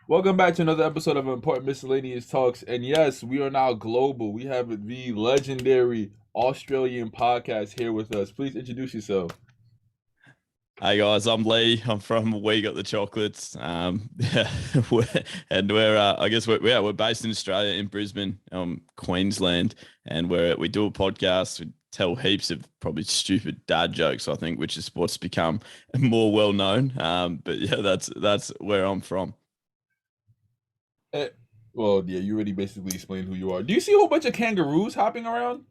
Welcome back to another episode of Important Miscellaneous Talks. And yes, we are now global. We have the legendary Australian podcast here with us. Please introduce yourself. Hey guys, I'm Leigh. I'm from We Got the Chocolates. Yeah, I guess we're based in Australia, in Brisbane, Queensland, and we do a podcast. We tell heaps of probably stupid dad jokes, I think, which is what's become more well known. But yeah, that's where I'm from. Eh, well, yeah, you already basically explained who you are. Do you see a whole bunch of kangaroos hopping around?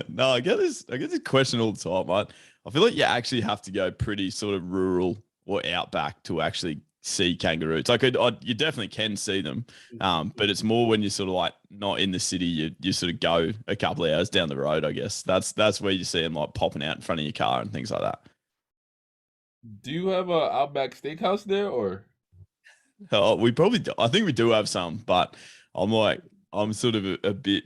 No, I get this question all the time. I feel like you actually have to go pretty sort of rural or outback to actually see kangaroos. You definitely can see them, but it's more when you're sort of like not in the city. You sort of go a couple of hours down the road. I guess that's where you see them like popping out in front of your car and things like that. Do you have a Outback Steakhouse there, or We probably do. I think we do have some, but I'm like I'm sort of a bit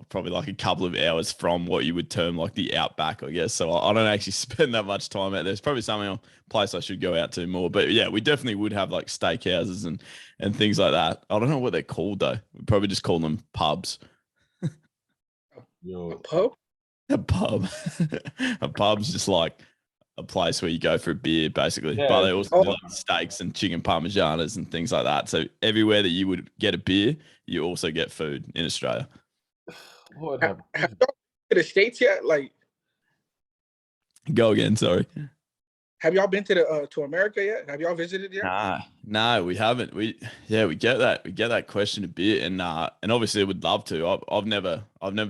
probably like a couple of hours from what you would term like the outback, I guess. So I don't actually spend that much time out there. There's probably some place I should go out to more. But yeah, we definitely would have like steakhouses and things like that. I don't know what they're called though. We probably just call them pubs. A yo? pub? A pub. A pub's just like a place where you go for a beer, basically. But Yeah, they also do Oh, like steaks and chicken parmesanas and things like that. So everywhere that you would get a beer, you also get food in Australia. Lord have have mercy. y'all been to the States yet? Like, Go again, sorry. have y'all been to America yet? Have y'all visited yet? Nah, no, we haven't. We get that question a bit, and obviously would love to. I've never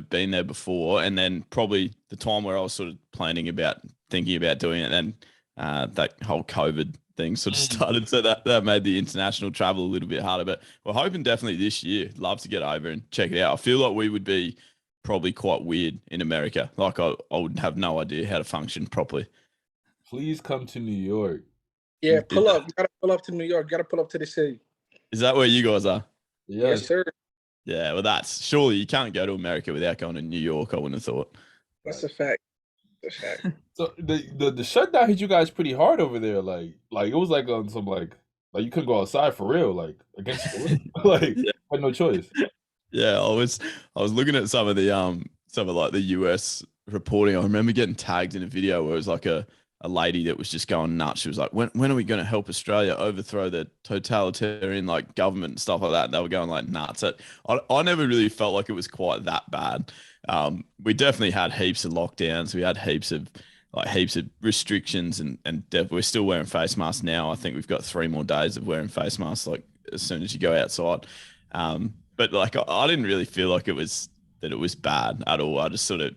been there before, and then probably the time where I was sort of thinking about doing it, then that whole COVID thing sort of Mm. started, so that made the international travel a little bit harder. But we're hoping definitely this year. Love to get over and check it out. I feel like we would be probably quite weird in America. Like I would have no idea how to function properly. Please come to New York. Yeah, Is pull that, up. You gotta pull up to New York. You gotta pull up to the city. is that where you guys are? Yes, Yes. sir. Yeah, well, that's surely you can't go to America without going to New York. I wouldn't have thought. That's a fact. That's a fact. So the shutdown hit you guys pretty hard over there. Like it was like on some like you couldn't go outside for real, like against the wind. Like Yeah, had no choice. yeah. I was looking at some of like the US reporting. I remember getting tagged in a video where it was like a lady that was just going nuts. She was like, when are we going to help Australia overthrow the totalitarian like government and stuff like that? And they were going like nuts. I never really felt like it was quite that bad. We definitely had heaps of lockdowns. We had heaps of restrictions, and we're still wearing face masks now. I think we've got 3 more days of wearing face masks, like as soon as you go outside. But like I didn't really feel like it was bad at all. I just sort of,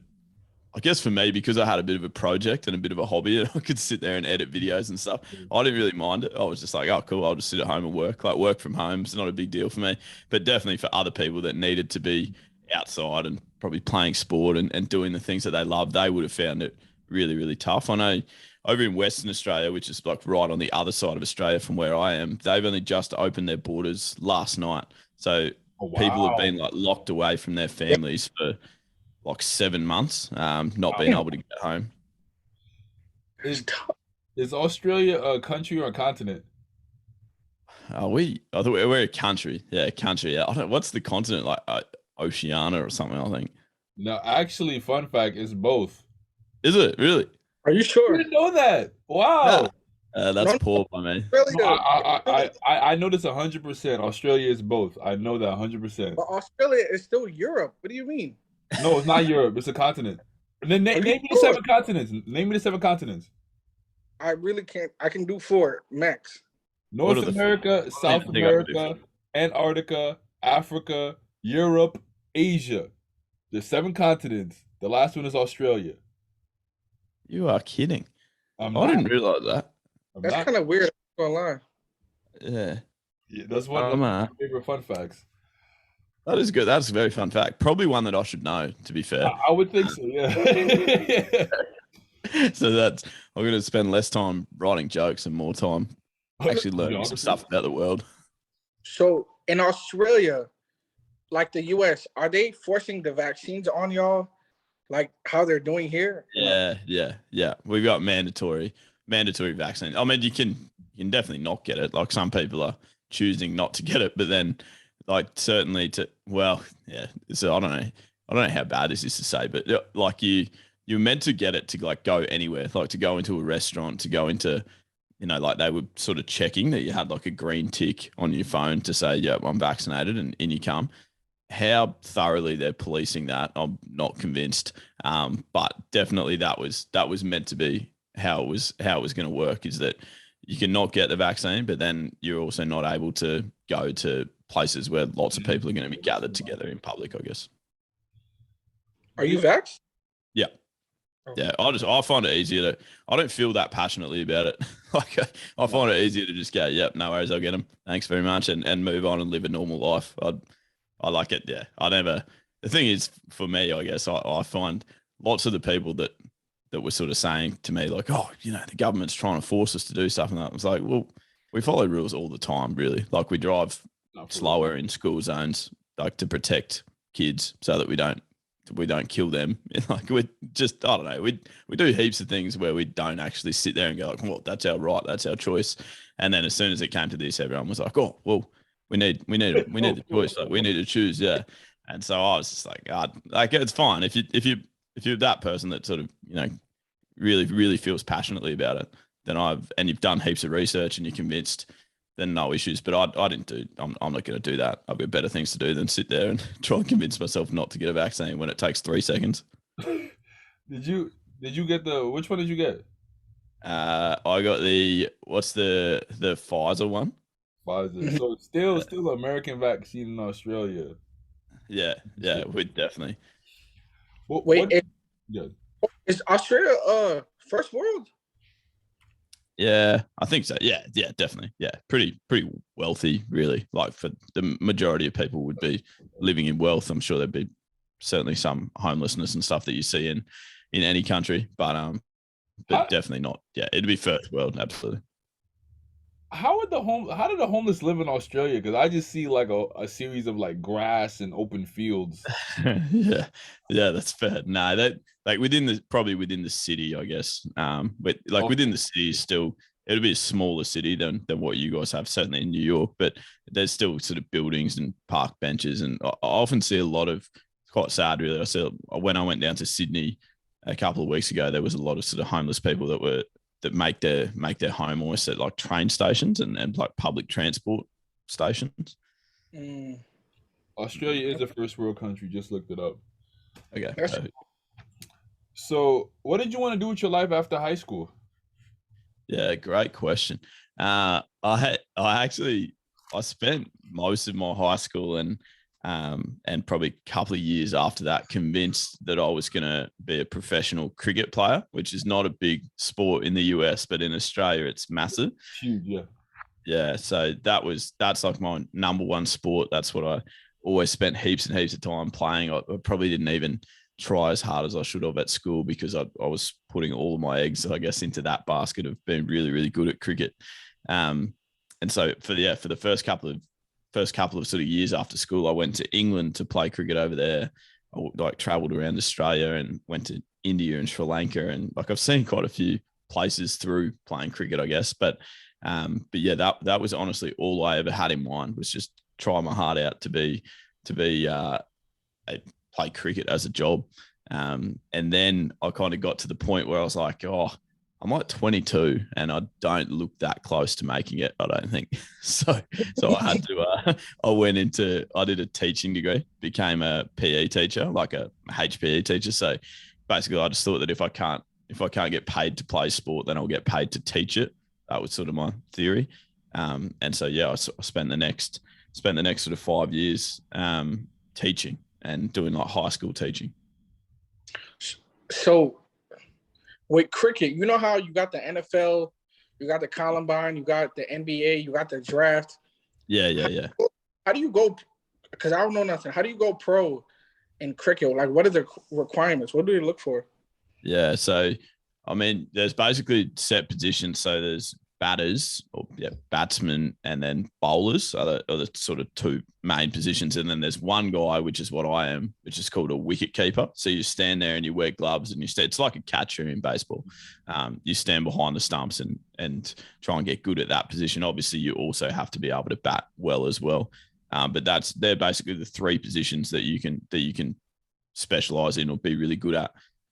I guess for me, because I had a bit of a project and a bit of a hobby and I could sit there and edit videos and stuff, I didn't really mind it. I was just like, oh, cool, I'll just sit at home and work. Like work from home is not a big deal for me. But definitely for other people that needed to be outside and probably playing sport and doing the things that they love, they would have found it really, really tough. I know over in Western Australia, which is like right on the other side of Australia from where I am, they've only just opened their borders last night. So Oh people have been wow. like locked away from their Yeah. families for like 7 months, not being Wow. Damn, able to get home. that's Is tough. is Australia a country or a continent? I thought we're a country. Yeah, country. Yeah. I don't, what's the continent like? Oceania or something, I think. No, actually, fun fact is both. Is it really? Are you You sure? didn't know that? Nah. Wow. That's No, no, poor by me. No, Australia. I know this 100%. Australia is both. I know that 100%. But Australia is still Europe. What do you mean? No, it's not Europe. It's a continent. And then Are you name me the sure? 7 continents. Name me the 7 continents. I really can't. I can do four max. What North are the? America, I don't South even think I can do America, Antarctica, Africa, Europe, Asia. There's 7 continents. The last one is Australia. You are kidding. I'm I not. didn't realize that. I'm That's not. kind of weird. I'm not gonna lie. Yeah. Yeah, that's one of Um, uh, my favorite fun facts. that is good. That's a very fun fact. Probably one that I should know, to be fair. I would think so. Yeah. So that's I'm going to spend less time writing jokes and more time actually learning some Geography. stuff about the world. So in Australia, like the US, are they forcing the vaccines on y'all, like how they're doing here? Yeah. We've got mandatory vaccine. I mean, you can definitely not get it. Like some people are choosing not to get it, but then like certainly so I don't know how bad this is to say, but like you're meant to get it to like go anywhere, like to go into a restaurant, to go into, like they were sort of checking that you had like a green tick on your phone to say, yeah, I'm vaccinated, and in you come. How thoroughly they're policing that, I'm not convinced. But definitely that was meant to be how it was going to work, is that you can not get the vaccine, but then you're also not able to go to places where lots of people are going to be gathered together in public, I guess. Are you vaxxed? Yeah. Yeah, I find it easier to. I don't feel that passionately about it. Like I find it easier to just go, yep, no worries, I'll get them. Thanks very much, and move on and live a normal life. I like it. Yeah, I never. The thing is, for me, I guess I find lots of the people that were sort of saying to me, like, oh, the government's trying to force us to do stuff, and that. I was like, well, we follow rules all the time, really. Like we drive slower in school zones, like to protect kids, so that we don't kill them. Like we just, I don't know, we do heaps of things where we don't actually sit there and go like, well, that's our right, that's our choice. And then as soon as it came to this, everyone was like, oh, well, we need the choice, like we need to choose, yeah. And so I was just like, like it's fine if you're that person that sort of really feels passionately about it, then and you've done heaps of research and you're convinced, then no issues. But I didn't do. I'm not going to do that. I've got better things to do than sit there and try and convince myself not to get a vaccine when it takes 3 seconds. Did you get which one did you get? I got what's the Pfizer one? Pfizer. So still the American vaccine in Australia. Yeah, we definitely. Is Australia first world? Yeah, I think so. Yeah, definitely. Yeah, pretty wealthy, really. Like for the majority of people would be living in wealth. I'm sure there'd be certainly some homelessness and stuff that you see in any country, but definitely not. Yeah, it'd be first world, absolutely. How did the homeless live in Australia? Because I just see like a series of like grass and open fields. yeah, that's fair. No, that like within the city, I guess. But like within the city, still it'll be a smaller city than what you guys have, certainly in New York. But there's still sort of buildings and park benches, and I often see a lot of. It's quite sad, really. I saw when I went down to Sydney a couple of weeks ago, there was a lot of sort of homeless people that make their home almost at like train stations and like public transport stations. Australia is a first world country. Just looked it up. Okay. So, what did you want to do with your life after high school? Yeah, great question. I spent most of my high school and probably a couple of years after that convinced that I was going to be a professional cricket player, which is not a big sport in the US, but in Australia it's massive. Huge, yeah. Yeah, so that's like my number one sport. That's what I always spent heaps and heaps of time playing. I probably didn't even try as hard as I should have at school because I was putting all of my eggs, I guess, into that basket of being really, really good at cricket. And so for the first couple of sort of years after school, I went to England to play cricket over there. I like traveled around Australia and went to India and Sri Lanka, and like I've seen quite a few places through playing cricket, I guess. But yeah, that was honestly all I ever had in mind, was just try my heart out to play cricket as a job. And then I kind of got to the point where I was like, oh, I'm like 22 and I don't look that close to making it, I don't think. So I had to, I did a teaching degree, became a PE teacher, like a HPE teacher. So basically I just thought that if I can't get paid to play sport, then I'll get paid to teach it. That was sort of my theory. And so, yeah, I spent the next sort of 5 years teaching and doing like high school teaching. So with cricket, you know how you got the NFL, you got the Combine, you got the NBA, you got the draft. Yeah. How do you go? Because I don't know nothing. How do you go pro in cricket? Like, what are the requirements? What do you look for? Yeah, so I mean, there's basically set positions. So there's batters or batsmen, and then bowlers are the sort of two main positions. And then there's one guy, which is what I am, which is called a wicket keeper. So you stand there and you wear gloves and it's like a catcher in baseball. You stand behind the stumps and try and get good at that position. Obviously, you also have to be able to bat well as well. But they're basically the three positions that you can specialize in or be really good at.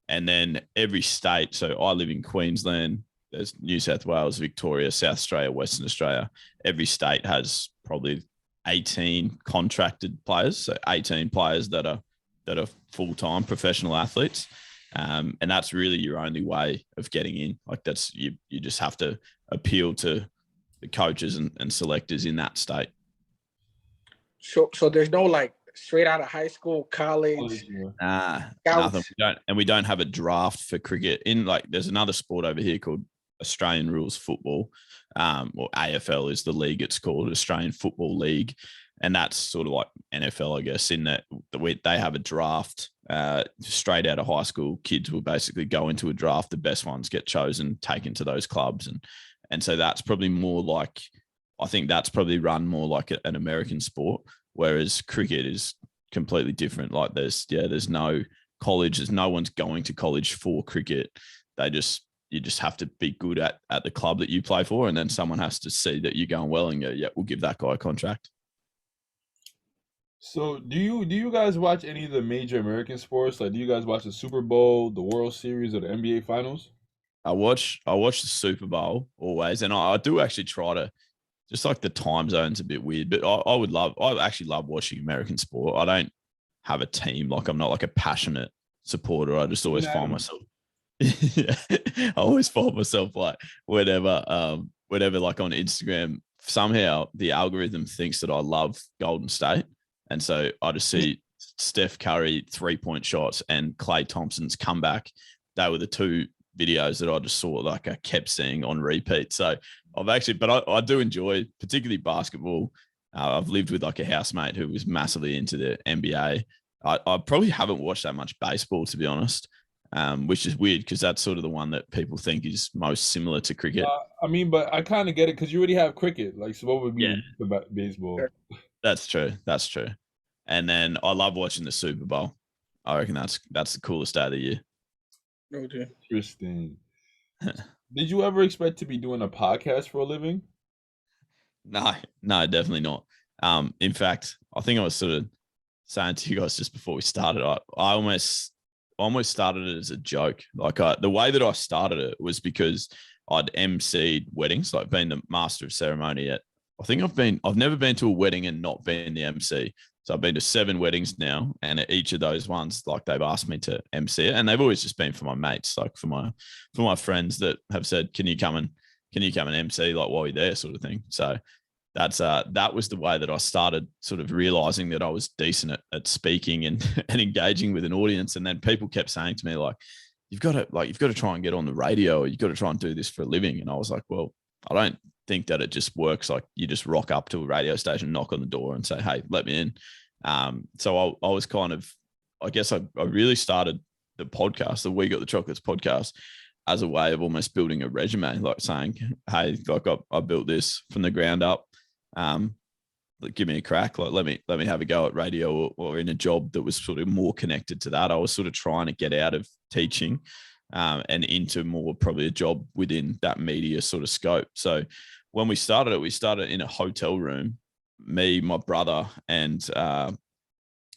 And then every state, so I live in Queensland, there's New South Wales, Victoria, South Australia, Western Australia. Every state has probably 18 contracted players, so 18 players that are full-time professional athletes. And that's really your only way of getting in. Like that's you just have to appeal to the coaches and selectors in that state. So there's no like straight out of high school, college. Nothing. We don't have a draft for cricket. There's another sport over here called Australian Rules Football, or AFL is the league it's called, Australian Football League, and that's sort of like NFL, I guess, in that they have a draft straight out of high school. Kids will basically go into a draft. The best ones get chosen, taken to those clubs, and so that's probably more like, I think that's probably run more like an American sport, whereas cricket is completely different. Like there's no college, there's no one's going to college for cricket. You just have to be good at the club that you play for, and then someone has to see that you're going well and go, yeah, we'll give that guy a contract. So do you guys watch any of the major American sports? Like, do you guys watch the Super Bowl, the World Series, or the NBA Finals? I watch the Super Bowl always, and I do actually try to, just like the time zone's a bit weird, but I actually love watching American sport. I don't have a team. Like I'm not like a passionate supporter. I just always find myself. Yeah, I always find myself like whenever like on Instagram, somehow the algorithm thinks that I love Golden State. And so I just see Steph Curry 3-point shots and Klay Thompson's comeback. They were the two videos that I just saw, like I kept seeing on repeat. So I do enjoy particularly basketball. I've lived with like a housemate who was massively into the NBA. I probably haven't watched that much baseball, to be honest. Which is weird because that's sort of the one that people think is most similar to cricket. But I kind of get it because you already have cricket. Like, so what would be about baseball? That's true. And then I love watching the Super Bowl. I reckon that's the coolest day of the year. Okay. Interesting. Did you ever expect to be doing a podcast for a living? No, definitely not. In fact, I think I was sort of saying to you guys just before we started, I almost started it as a joke. Like the way that I started it was because I'd emceed weddings, like being the master of ceremony at, I've never been to a wedding and not been the MC. So I've been to 7 weddings now, and at each of those ones, like they've asked me to MC it, and they've always just been for my mates, like for my friends that have said, can you come and MC like while you're there, sort of thing. So that was the way that I started sort of realizing that I was decent at speaking and engaging with an audience. And then people kept saying to me, like, you've got to try and get on the radio, or you've got to try and do this for a living. And I was like, well, I don't think that it just works. Like you just rock up to a radio station, knock on the door and say, hey, let me in. So I was kind of, I guess I really started the podcast, the We Got the Chocolates podcast, as a way of almost building a resume, like saying, hey, like I built this from the ground up. Give me a crack. Like let me have a go at radio or in a job that was sort of more connected to that. I was sort of trying to get out of teaching and into more probably a job within that media sort of scope. So when we started in a hotel room, me, my brother, and our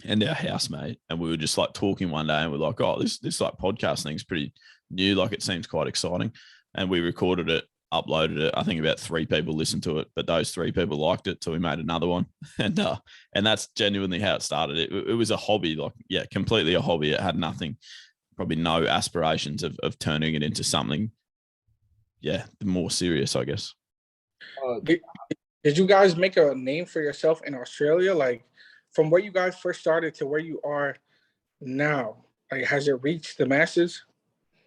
housemate, and we were just like talking one day, and we're like, oh, this like podcast thing's pretty new, like it seems quite exciting. And we recorded it, uploaded it. I think about 3 people listened to it, but those 3 people liked it, so we made another one. And that's genuinely how it started. It was a hobby, like, yeah, completely a hobby. It had nothing, probably no aspirations of turning it into something, more serious, I guess. Did you guys make a name for yourself in Australia? Like from where you guys first started to where you are now, like has it reached the masses?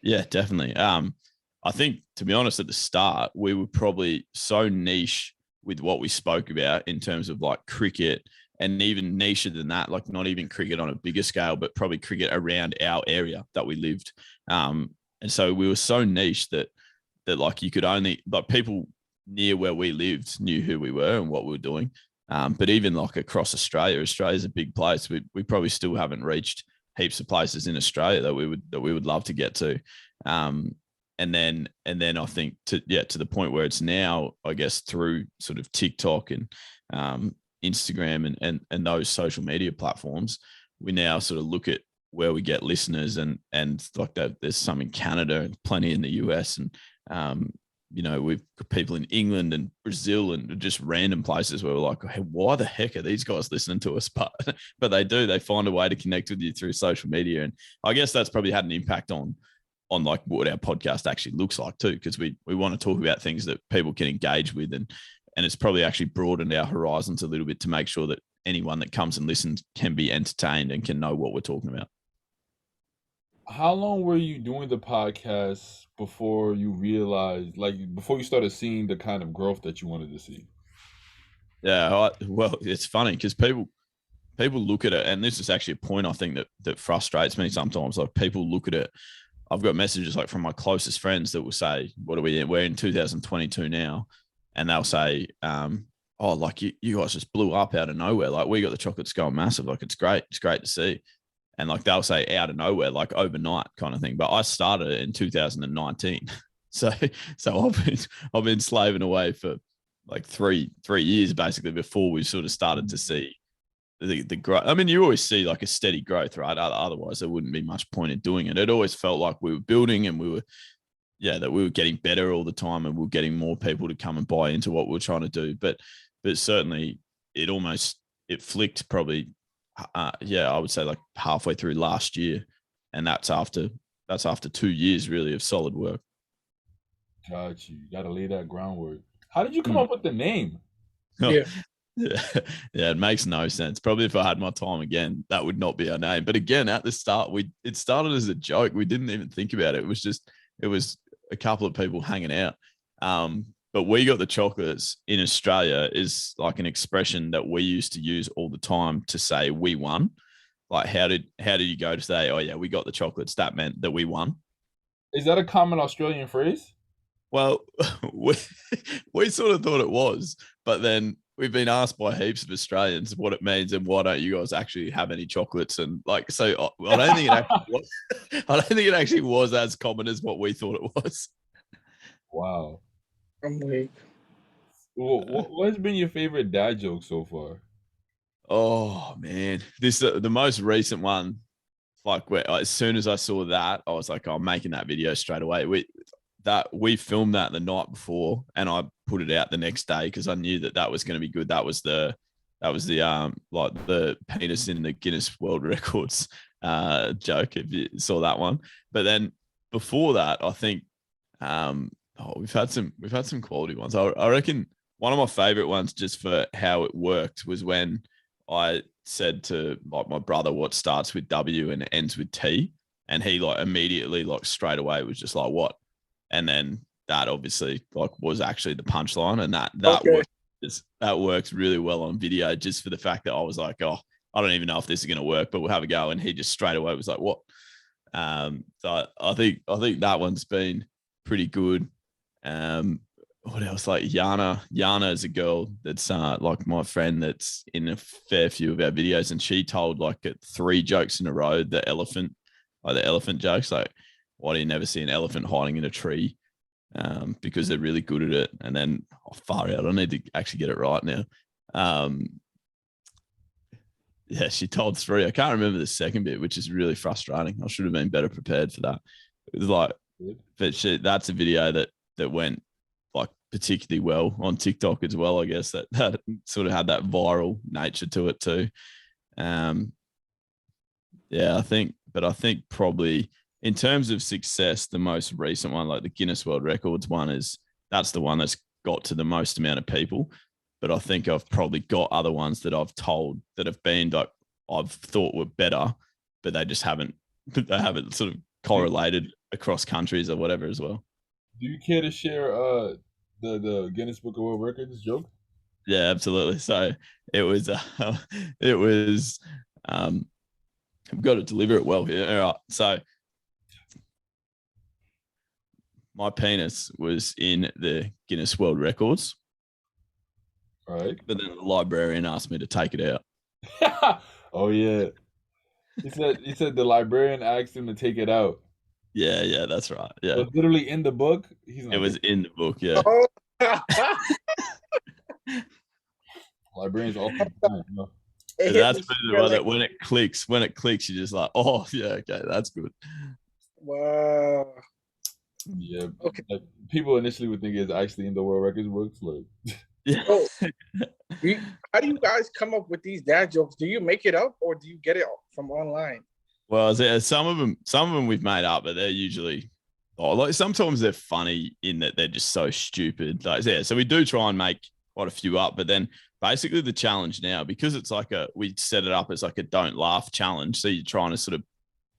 Yeah, definitely. I think, to be honest, at the start, we were probably so niche with what we spoke about in terms of like cricket, and even nicher than that, like not even cricket on a bigger scale, but probably cricket around our area that we lived. And so we were so niche that like you could only, like people near where we lived knew who we were and what we were doing. But even like across Australia's a big place. We probably still haven't reached heaps of places in Australia that we would love to get to. And then I think to the point where it's now, I guess, through sort of TikTok and Instagram and those social media platforms, we now sort of look at where we get listeners and like that. There's some in Canada and plenty in the US, and we've got people in England and Brazil and just random places where we're like, hey, why the heck are these guys listening to us? But they find a way to connect with you through social media, and I guess that's probably had an impact on like what our podcast actually looks like too, because we want to talk about things that people can engage with, and it's probably actually broadened our horizons a little bit to make sure that anyone that comes and listens can be entertained and can know what we're talking about. How long were you doing the podcast before you realized, like, before you started seeing the kind of growth that you wanted to see? Yeah, well, it's funny because people look at it, and this is actually a point I think that frustrates me sometimes. Like, people look at it. I've got messages like from my closest friends that will say, "What are we in? We're in 2022 now," and they'll say, "Oh, like you guys just blew up out of nowhere. Like, we got the chocolates going massive. Like, it's great. It's great to see." And like they'll say out of nowhere, like overnight kind of thing. But I started it in 2019, so I've been slaving away for like three years basically before we sort of started to see the growth. I mean, you always see like a steady growth, right? Otherwise, there wouldn't be much point in doing it. It always felt like we were building and that we were getting better all the time, and we were getting more people to come and buy into what we were trying to do. But certainly it flicked probably. I would say like halfway through last year, and that's after 2 years really of solid work. Got you. Got to lay that groundwork. How did you come up with the name? Yeah. Yeah, it makes no sense. Probably if I had my time again, that would not be our name. But again, at the start, it started as a joke. We didn't even think about it. It was a couple of people hanging out. But we got the chocolates in Australia is like an expression that we used to use all the time to say we won. Like, how did you go to say, oh yeah, we got the chocolates? That meant that we won. Is that a common Australian phrase? Well, we sort of thought it was, but then we've been asked by heaps of Australians what it means and why don't you guys actually have any chocolates? And like, so I don't think it actually was. I don't think it actually was as common as what we thought it was. Wow. I'm weak. What's been your favorite dad joke so far? Oh man, the most recent one. Like, where as soon as I saw that, I was like, "I'm making that video straight away." We filmed that the night before, and I put it out the next day because I knew that was going to be good. That was the like the penis in the Guinness World Records joke, if you saw that one. But then before that, I think we've had some quality ones. I reckon one of my favorite ones, just for how it worked, was when I said to like my brother what starts with W and ends with T, and he like immediately like straight away was just like, what? And then that obviously like was actually the punchline, and that works really well on video, just for the fact that I was like, oh, I don't even know if this is going to work, but we'll have a go. And he just straight away was like, what? So I think that one's been pretty good. What else? Like Yana is a girl that's like my friend that's in a fair few of our videos, and she told like 3 jokes in a row, the elephant jokes, like, why do you never see an elephant hiding in a tree? Because they're really good at it. And then far out, I need to actually get it right now. Yeah, she told 3. I can't remember the second bit, which is really frustrating. I should have been better prepared for that. It was like, but that's a video that went like particularly well on TikTok as well. I guess that sort of had that viral nature to it too. Yeah, I think probably in terms of success, the most recent one, like the Guinness World Records one, that's the one that's got to the most amount of people. But I think I've probably got other ones that I've told that have been like I've thought were better, but they haven't sort of correlated across countries or whatever as well. Do you care to share the Guinness Book of World Records joke? Yeah, absolutely. So it was I've got to deliver it well here. All right. So my penis was in the Guinness World Records, Right. but then the librarian asked me to take it out. Oh yeah. He said the librarian asked him to take it out. Yeah, that's right. Yeah, So it's literally in the book. He's it not. was in the book. Yeah, Oh. Librarians all the time. You know? It hit that's the the one ceiling. that when it clicks, you're just like, oh yeah, okay, that's good. Wow. Yeah. Okay. Like, people initially would think it's actually in the world records books. Like, Yeah. So, how do you guys come up with these dad jokes? Do you make it up or do you get it from online? Well, some of them we've made up, but they're usually, like sometimes they're funny in that they're just so stupid. Like, yeah, so we do try and make quite a few up, but then basically the challenge now, because it's like we set it up as like a don't laugh challenge. So you're trying to sort of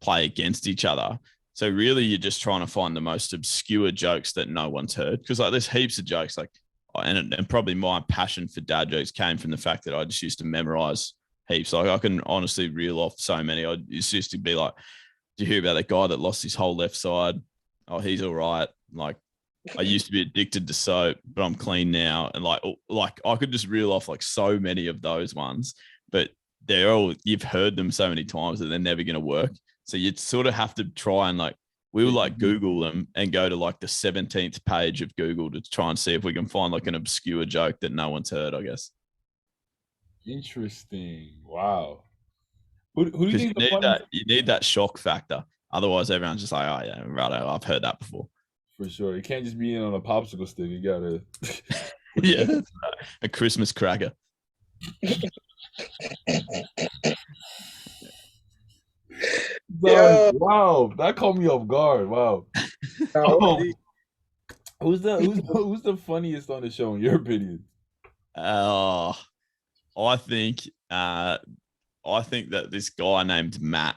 play against each other. So really you're just trying to find the most obscure jokes that no one's heard. Because like there's heaps of jokes like, and probably my passion for dad jokes came from the fact that I just used to memorize heaps. Like I can honestly reel off so many. I used to be like, "Do you hear about that guy that lost his whole left side? Oh, he's all right." Like I used to be addicted to soap, but I'm clean now. And like I could just reel off like so many of those ones, but you've heard them so many times that they're never going to work. So you sort of have to try and like, we would like Google them and go to like the 17th page of Google to try and see if we can find like an obscure joke that no one's heard, I guess. interesting. Wow. Who do you Because think the funniest? you need that shock factor. Otherwise, everyone's just like, oh yeah, right, I've heard that before. For sure. It can't just be in on a popsicle stick. You gotta. Yeah, that's right. A Christmas cracker. Yeah. Wow, that caught me off guard. Wow. No, Who's the funniest on the show in your opinion? I think that this guy named Matt,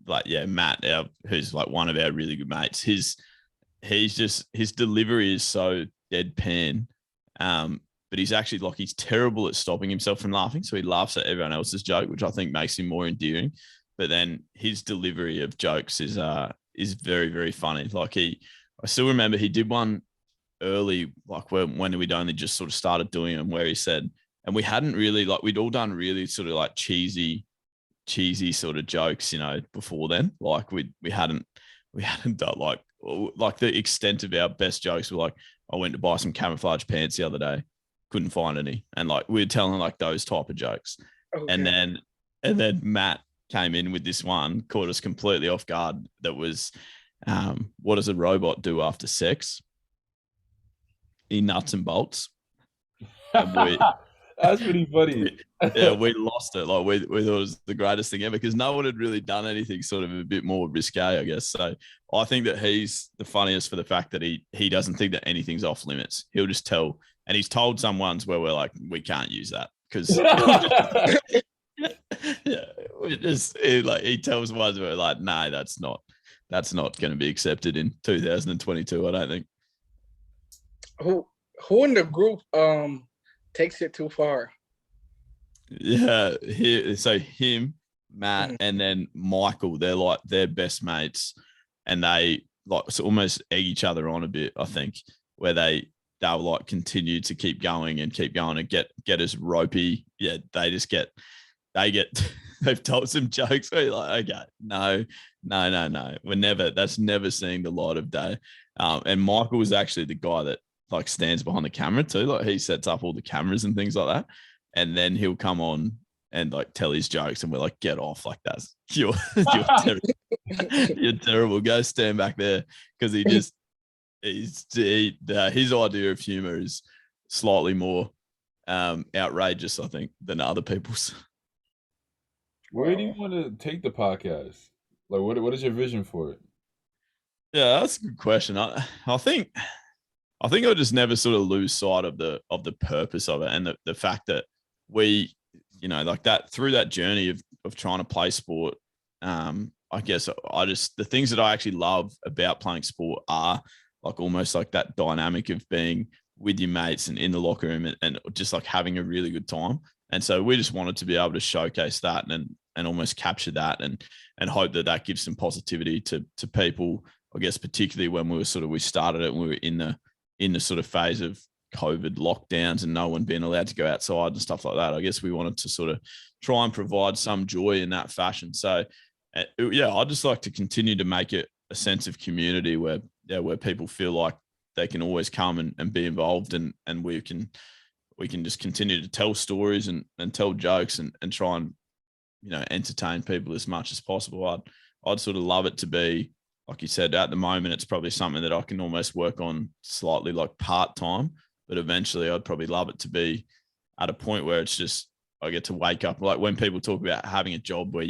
Matt, who's like one of our really good mates. His delivery is so deadpan, but he's actually like he's terrible at stopping himself from laughing. So he laughs at everyone else's joke, which I think makes him more endearing. But then his delivery of jokes is very, very funny. Like I still remember he did one early, like when we'd only just sort of started doing them, where he said, and we hadn't really like we'd all done really sort of like cheesy sort of jokes, before then. Like we hadn't done like the extent of our best jokes were like, I went to buy some camouflage pants the other day, couldn't find any, and like we were telling like those type of jokes, okay. and then Matt came in with this one, caught us completely off guard. That was, what does a robot do after sex? He nuts and bolts. And That's pretty funny. we lost it. Like we thought it was the greatest thing ever because no one had really done anything sort of a bit more risque, I guess. So I think that he's the funniest for the fact that he doesn't think that anything's off limits. He'll just tell, and he's told some ones where we're like, we can't use that because yeah, he tells ones where we're like, no, that's not going to be accepted in 2022. I don't think. Who in the group takes it too far? Yeah, so him, Matt, and then Michael, they're best mates, and they like almost egg each other on a bit. I think where they'll like continue to keep going and get as ropey. Yeah, they've told some jokes where you're like, okay, no, that's never seeing the light of day. And Michael was actually the guy that like stands behind the camera too. Like he sets up all the cameras and things like that. And then he'll come on and like tell his jokes and we're like, get off, like that's you're terrible. You're terrible. Go stand back there. Cause his idea of humor is slightly more outrageous, I think, than other people's. Where do you want to take the podcast? Like what is your vision for it? Yeah, that's a good question. I think I just never sort of lose sight of the purpose of it and the fact that we, like that through that journey of trying to play sport. I guess the things that I actually love about playing sport are like almost like that dynamic of being with your mates and in the locker room and just like having a really good time. And so we just wanted to be able to showcase that and almost capture that and hope that gives some positivity to people I guess particularly when we started it, and we were in the sort of phase of COVID lockdowns and no one being allowed to go outside and stuff like that. I guess we wanted to sort of try and provide some joy in that fashion. So yeah, I'd just like to continue to make it a sense of community where people feel like they can always come and be involved, and we can just continue to tell stories and tell jokes and try and, entertain people as much as possible. I'd sort of love it to be, like you said, at the moment, it's probably something that I can almost work on slightly like part-time, but eventually I'd probably love it to be at a point where it's just, I get to wake up. Like when people talk about having a job that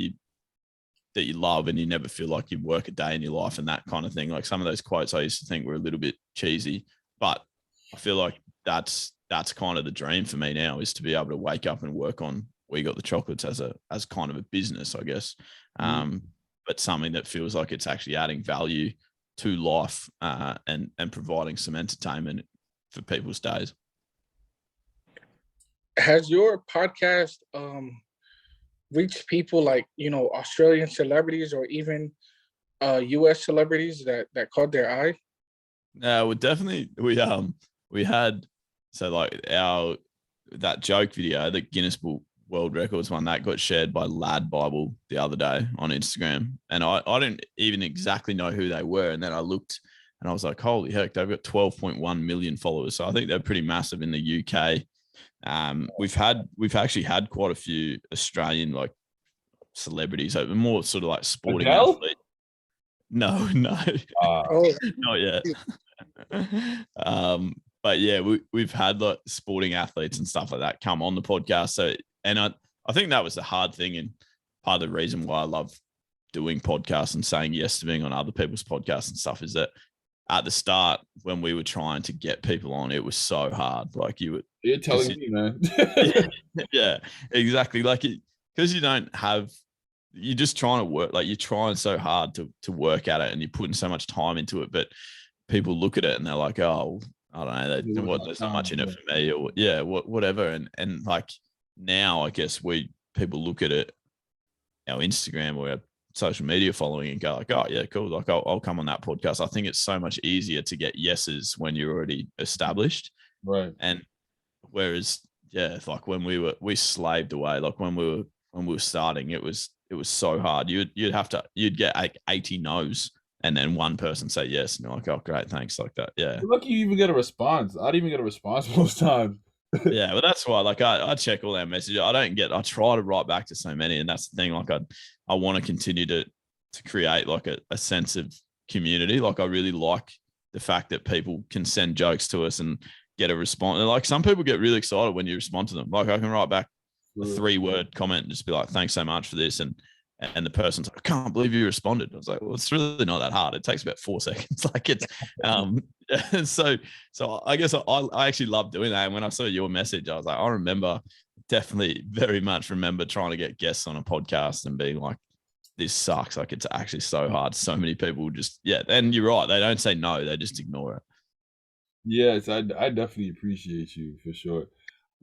you love and you never feel like you work a day in your life and that kind of thing. Like some of those quotes I used to think were a little bit cheesy, but I feel like that's kind of the dream for me now, is to be able to wake up and work on We Got the Chocolates as kind of a business, I guess. But something that feels like it's actually adding value to life and providing some entertainment for people's days. Has your podcast reached people like, Australian celebrities or even US celebrities that caught their eye? No, we had, so like that joke video, the Guinness Book World Records one, that got shared by Lad Bible the other day on Instagram, and I didn't even exactly know who they were, and then I looked and I was like, holy heck, they've got 12.1 million followers, so I think they're pretty massive in the UK. We've actually had quite a few Australian like celebrities, over more sort of like sporting athletes. No, not yet. But yeah, we've had like sporting athletes and stuff like that come on the podcast. So, and I think that was the hard thing, and part of the reason why I love doing podcasts and saying yes to being on other people's podcasts and stuff, is that at the start when we were trying to get people on, it was so hard. Like you're telling me, man. Yeah, exactly. Like because you're just trying to work, like you're trying so hard to work at it and you're putting so much time into it, but people look at it and they're like, oh, I don't know, there's not much in it for me, or whatever. And like now, I guess people look at it, our Instagram or our social media following, and go like, oh yeah, cool. Like I'll come on that podcast. I think it's so much easier to get yeses when you're already established. Right. And whereas, yeah, like when we slaved away, like when we were starting, it was so hard. You'd get like 80 no's and then one person say yes, and you're like, oh great, thanks, like that. Yeah. You're lucky you even get a response. I didn't even get a response most times. Yeah, well that's why like I check all our messages. I try to write back to so many, and that's the thing. Like I want to continue to create like a sense of community. Like I really like the fact that people can send jokes to us and get a response. And like some people get really excited when you respond to them. Like I can write back a 3-word comment and just be like, thanks so much for this. And the person's like, I can't believe you responded. I was like, well, it's really not that hard. It takes about 4 seconds. Like it's, so I guess I actually love doing that. And when I saw your message, I was like, definitely very much remember trying to get guests on a podcast and being like, this sucks. Like it's actually so hard. So many people just, and you're right. They don't say no. They just ignore it. Yes, I definitely appreciate you for sure.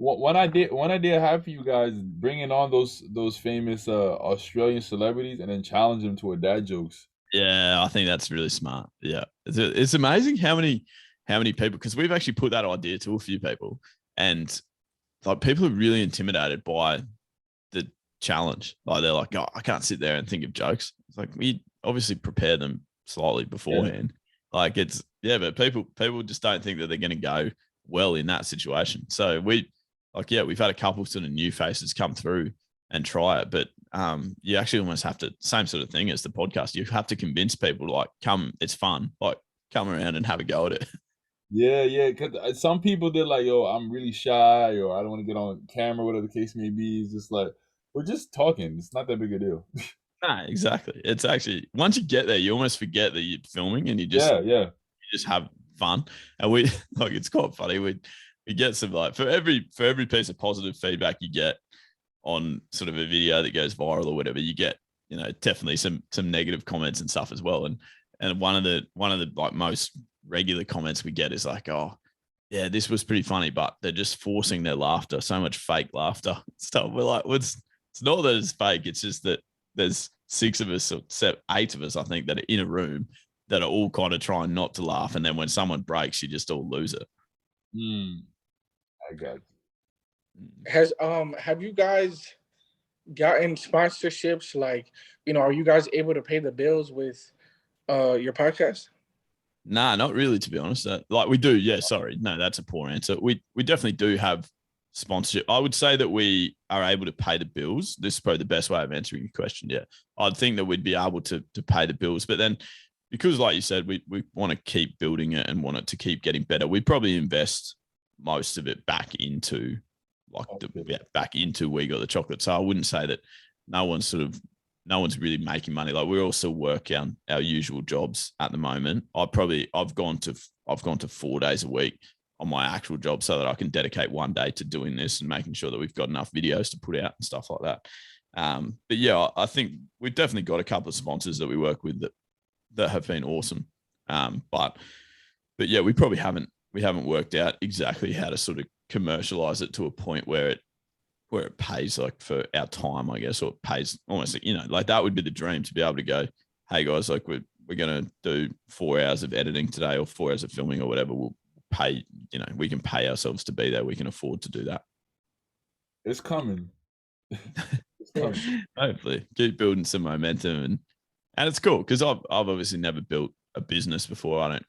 One idea I have for you guys, bringing on those famous Australian celebrities and then challenge them to a dad jokes. Yeah, I think that's really smart. Yeah, it's amazing how many people, because we've actually put that idea to a few people, and like people are really intimidated by the challenge. Like they're like, oh, I can't sit there and think of jokes. It's like we obviously prepare them slightly beforehand. Yeah. Like it's but people just don't think that they're going to go well in that situation. So we've had a couple sort of new faces come through and try it, but you actually almost have to, same sort of thing as the podcast. You have to convince people like, come, it's fun. Like come around and have a go at it. Yeah. Because some people they're like, yo, I'm really shy, or I don't want to get on camera, whatever the case may be. It's just like, we're just talking. It's not that big a deal. Nah, exactly. It's actually, once you get there, you almost forget that you're filming and you just you just have fun. And we like, it's quite funny. We get some like for every piece of positive feedback you get on sort of a video that goes viral or whatever, you get, definitely some negative comments and stuff as well. And one of the like most regular comments we get is like, oh yeah, this was pretty funny, but they're just forcing their laughter, so much fake laughter stuff. We're like, well, it's not that it's fake. It's just that there's 6 of us or 8 of us, I think, that are in a room that are all kind of trying not to laugh, and then when someone breaks, you just all lose it. I got you. Have you guys gotten sponsorships? Like, are you guys able to pay the bills with your podcast? Nah, not really, to be honest. Like we do, yeah. Sorry, no, that's a poor answer. We definitely do have sponsorship. I would say that we are able to pay the bills. This is probably the best way of answering your question. Yeah, I'd think that we'd be able to pay the bills, but then because, like you said, we want to keep building it and want it to keep getting better. We'd probably invest most of it back into back into We Got the Chocolate. So I wouldn't say that no one's really making money. Like we're all still working our usual jobs at the moment. I've gone to 4 days a week on my actual job so that I can dedicate one day to doing this and making sure that we've got enough videos to put out and stuff like that. But yeah, I think we've definitely got a couple of sponsors that we work with that have been awesome. But yeah, we haven't worked out exactly how to sort of commercialize it to a point where it pays like for our time, I guess, or it pays almost, like that would be the dream, to be able to go, hey guys, like we're going to do 4 hours of editing today or 4 hours of filming or whatever. We'll pay, we can pay ourselves to be there. We can afford to do that. It's coming. It's coming. Hopefully keep building some momentum and it's cool because I've obviously never built a business before. I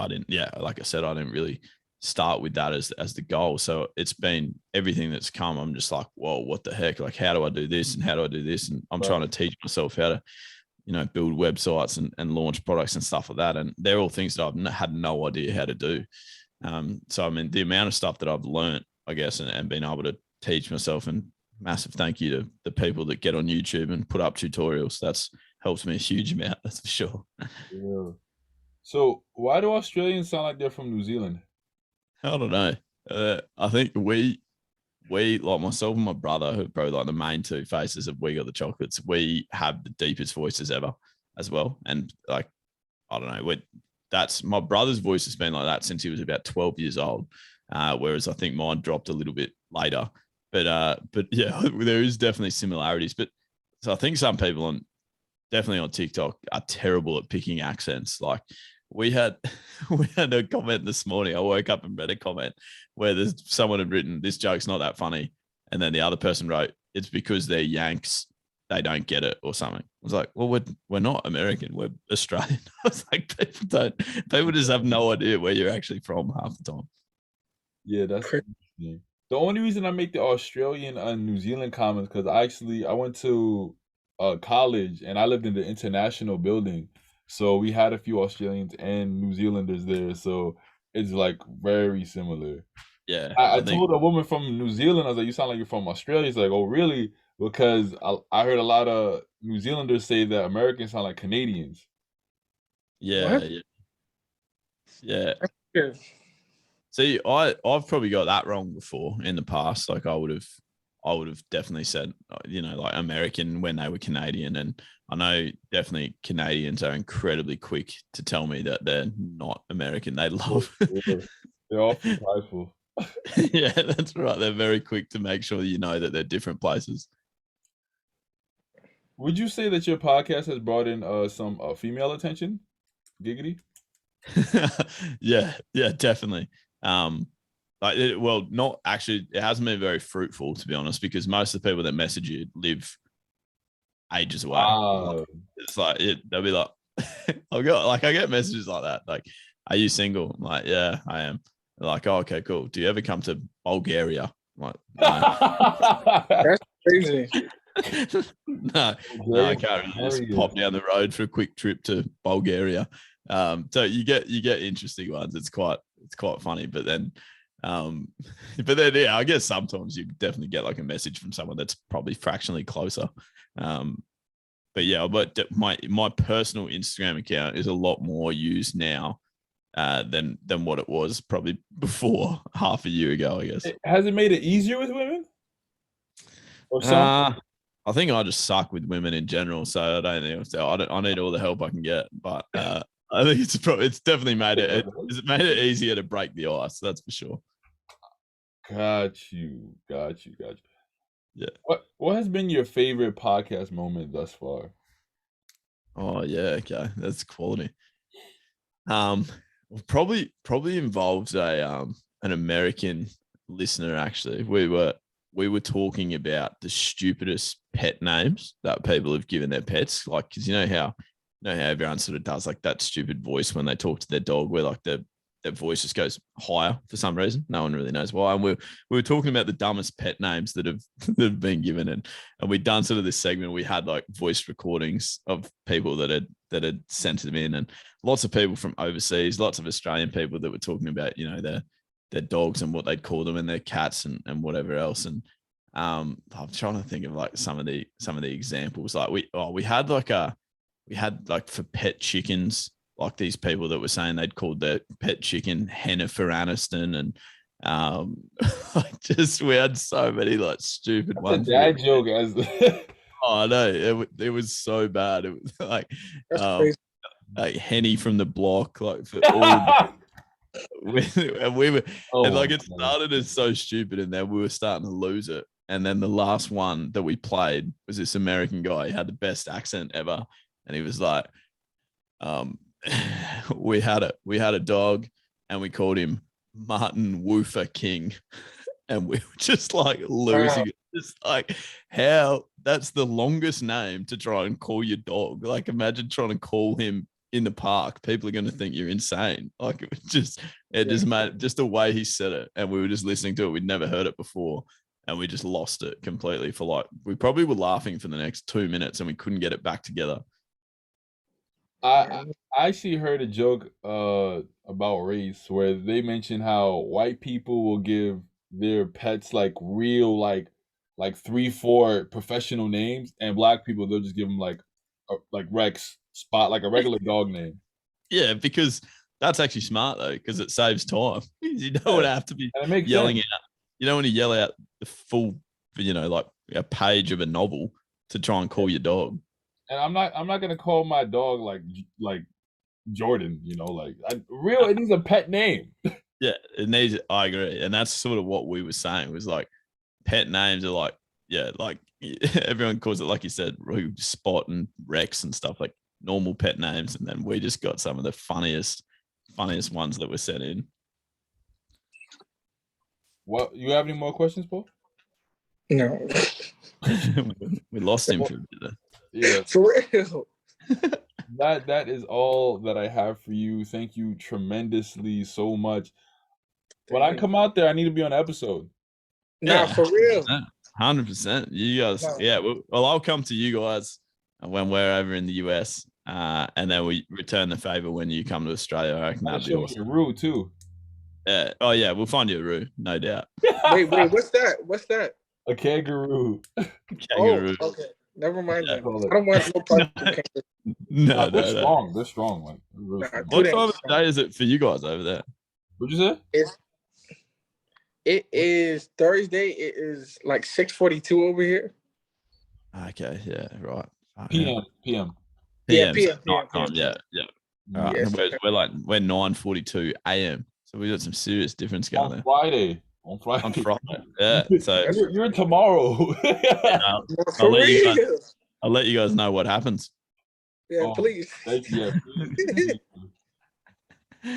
didn't, like I said, I didn't really start with that as the goal. So it's been everything that's come. I'm just like, whoa, what the heck? Like, how do I do this and how do I do this? And I'm trying to teach myself how to, build websites and launch products and stuff like that. And they're all things that I've had no idea how to do. So, I mean, the amount of stuff that I've learned, I guess, and been able to teach myself, and massive thank you to the people that get on YouTube and put up tutorials. That's helped me a huge amount. That's for sure. Yeah. So why do Australians sound like they're from New Zealand? I don't know. I think we like myself and my brother, who are probably like the main two faces of We Got the Chocolates, we have the deepest voices ever as well. And like, I don't know, that's my brother's voice has been like that since he was about 12 years old. Whereas I think mine dropped a little bit later. But yeah, there is definitely similarities. But so I think some people definitely on TikTok are terrible at picking accents. Like we had a comment this morning. I woke up and read a comment where someone had written, "This joke's not that funny," and then the other person wrote, "It's because they're Yanks, they don't get it," or something. I was like, well, we're not American, we're Australian. I was like, people just have no idea where you're actually from half the time. Yeah, that's interesting. The only reason I make the Australian and New Zealand comments because I went to college and I lived in the international building, so we had a few Australians and New Zealanders there, so it's like very similar. Yeah, I told a woman from New Zealand, I was like, "You sound like you're from Australia." She's like, "Oh, really?" Because I heard a lot of New Zealanders say that Americans sound like Canadians. yeah, What? yeah. Yeah. See, I've probably got that wrong before in the past. Like I would have definitely said, like American when they were Canadian. And I know definitely Canadians are incredibly quick to tell me that they're not American. They love. They're all prideful. Yeah, that's right. They're very quick to make sure that they're different places. Would you say that your podcast has brought in some female attention? Giggity. Yeah, definitely. Well, not actually. It hasn't been very fruitful, to be honest, because most of the people that message you live ages away. Wow. It's like they'll be like, I get messages like that, like, "Are you single?" I'm like, "Yeah, I am." They're like, "Oh, okay, cool. Do you ever come to Bulgaria?" I'm like, "No." That's crazy. no, I can't really just pop down the road for a quick trip to Bulgaria. So you get interesting ones. It's quite funny, but then yeah, I guess sometimes you definitely get like a message from someone that's probably fractionally closer. But yeah, but my personal Instagram account is a lot more used now than what it was probably before half a year ago, I guess. Has it made it easier with women? Or some? I think I just suck with women in general, so I don't think so. I need all the help I can get, but I think it's definitely made it easier to break the ice. That's for sure. Got you. Yeah. What has been your favorite podcast moment thus far? Oh yeah, okay, that's quality. Um, probably involves a an American listener. Actually, we were talking about the stupidest pet names that people have given their pets. Like, because you know how everyone sort of does like that stupid voice when they talk to their dog, where like their voice just goes higher for some reason. No one really knows why. And we were talking about the dumbest pet names that have that have been given, and we'd done sort of this segment. We had like voice recordings of people that had sent them in, and lots of people from overseas, lots of Australian people that were talking about, their dogs and what they'd call them and their cats and whatever else. And I'm trying to think of like some of the examples. Like we had for pet chickens, like these people that were saying they'd called their pet chicken Jennifer Aniston, and we had so many like stupid That's ones. a dad joke. As Oh no, it was so bad. It was That's crazy. like Henny from the block, like for all. And we were, and like it started as so stupid, and then we were starting to lose it. And then the last one that we played was this American guy. He had the best accent ever, and he was like, we had a dog, and we called him Martin Woofer King, and we were just like losing it. Just like, how that's the longest name to try and call your dog. Like, imagine trying to call him in the park. People are going to think you're insane. Like, it just made just the way he said it, and we were just listening to it. We'd never heard it before, and we just lost it completely. For like, we probably were laughing for the next 2 minutes, and we couldn't get it back together. I actually heard a joke about race where they mentioned how white people will give their pets like real like 3 4 professional names, and black people they'll just give them like Rex Spot, like a regular dog name. Yeah, because that's actually smart though, because it saves time. You don't want to have to be And it makes yelling sense. out. You don't want to yell out the full, like a page of a novel to try and call your dog. And I'm not gonna call my dog like Jordan, like it needs a pet name. Yeah, it needs. I agree, and that's sort of what we were saying. Was like pet names are like, yeah, like everyone calls it, like you said, Spot and Rex and stuff, like normal pet names, and then we just got some of the funniest ones that were sent in. What, you have any more questions, Paul? No. We lost him for a bit there. Yeah, For real. that is all that I have for you. Thank you tremendously so much. When I come out there, I need to be on an episode. Nah, for real. 100%. You guys, No. yeah. Well, I'll come to you guys when we're over in the US, and then we return the favor when you come to Australia. I reckon that'd be awesome. Rue too. Yeah. Oh yeah, we'll find you a Roo, no doubt. Wait, what's that? What's that? A kangaroo. Kangaroo. Oh, okay. Never mind. Yeah. I don't want no part of kangaroo. No, They're strong. They're strong, man. Nah, Strong. What time of the day is it for you guys over there? What'd you say? It is Thursday. It is like 6:42 over here. Okay, yeah, right. PM. Yeah, PM. PM. Nighttime, yeah. All right. Yes. We're 9:42 a.m. So we got some serious difference going On there. Friday. On Friday. Yeah. So you're tomorrow. I'll let you guys know what happens. Yeah, please. Thank you. Yeah, please.